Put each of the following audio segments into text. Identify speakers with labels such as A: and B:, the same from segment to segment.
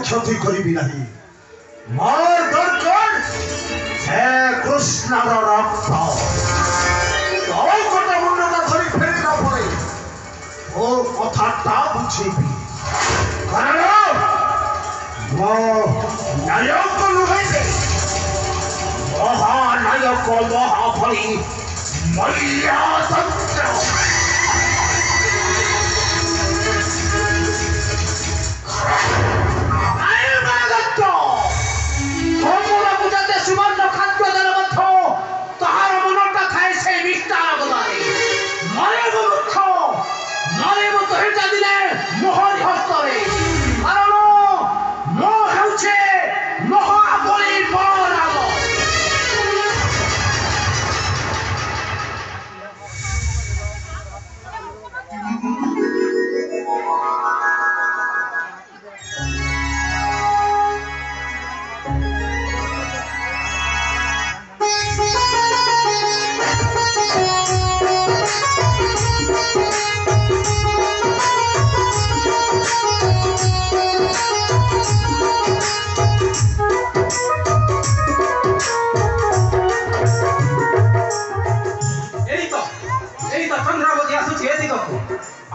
A: क्षति करी नहीं मार दरकार है कृष्ण रक्त कटा मुंडा धरी फेरी न पड़े और कथा बुझेबी कारण नायक नुहे महानायक महाफली मर्यादंत्र
B: সুবর্ণ খাদ্য দেন মধ্য তাহার মনটা খায় সেই মিষ্টার অবদানে মনের মুখ মনের মতো হেঁটে দিলে মোহরি হস্তরে কারণ মোহ ହେଉଛି মহাবলীর পরাগ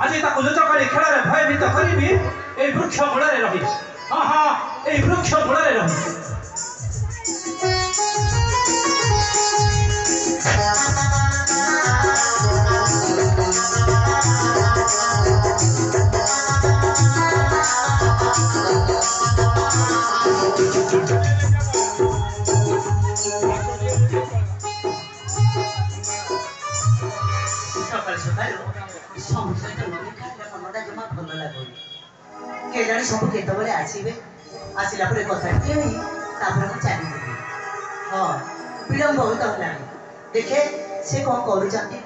B: আজি তাকে লুচকালি খেলারে ভয়ভীত করিবি এই বৃক্ষ মূଳରେ রহি এই বৃক্ষ মূଳରେ রহি
C: केजाणी सब केतबले आसीबे आसिला परे कथा केही तापर हम चाली देबे हां विलंब बहुत होला देखे से कोन करू चाहते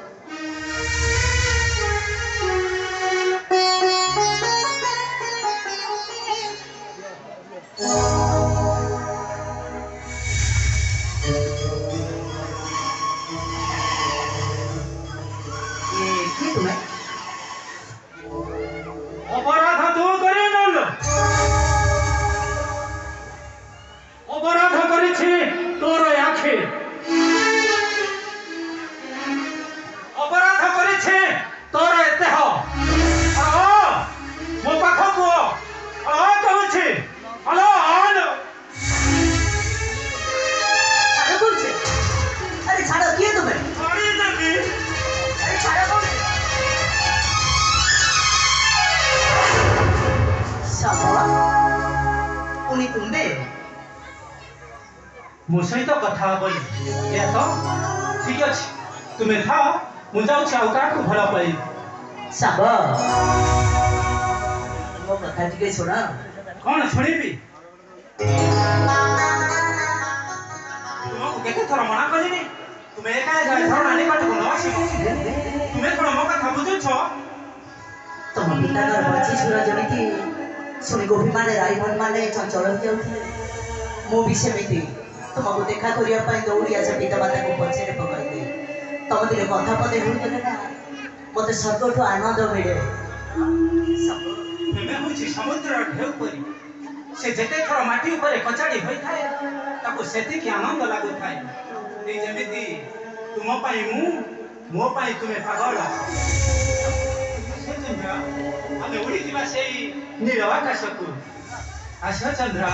C: ये की तुम्हें
B: अपराध तू करे नल अपराध करिछि तोर आखे अपराध करिछि तोर देह मो पाख को कहछि हेलो आन
C: अरे कौन से अरे छाड़ो किए तुम्हें
B: छोड़ी देबी
C: अरे छाड़ो कौन साबा उनी तुम्बे
B: मो सहित कथा बोली या तो ठीक अछि तुमे था मु जाउछि आ काकू भला पाई
C: साबा मो कथा टिके सुना
B: कौन शुणिबी तुमको केते थोर मना कलिनी तुमे एका एका धरण आनी काट को नसी तुमे कोन मो कथा बुझुछ
C: तुम पिता घर बची सुरा जमिति सुनी गोपी माने राइभन माने चंचल हो जाउथिले मो भी सेमिति तुमको देखा करिया पई दौड़ी आछ पिता माता को पछरे पकाई दे तम दिले कथा पदे हुइतले ना मते सर्गठु आनंद मिले
B: तुमे होछि समुद्र ढेउ परी से जेते थोर माटी ऊपर कचाड़ी होई थाए ताको सेति की आनंद लागु थाए ए जेमिति तुम पाई मो पाई तुमे पागल चंद्रा हमें उड़ी दिवा सेई नील आकाश को आशा चंद्रा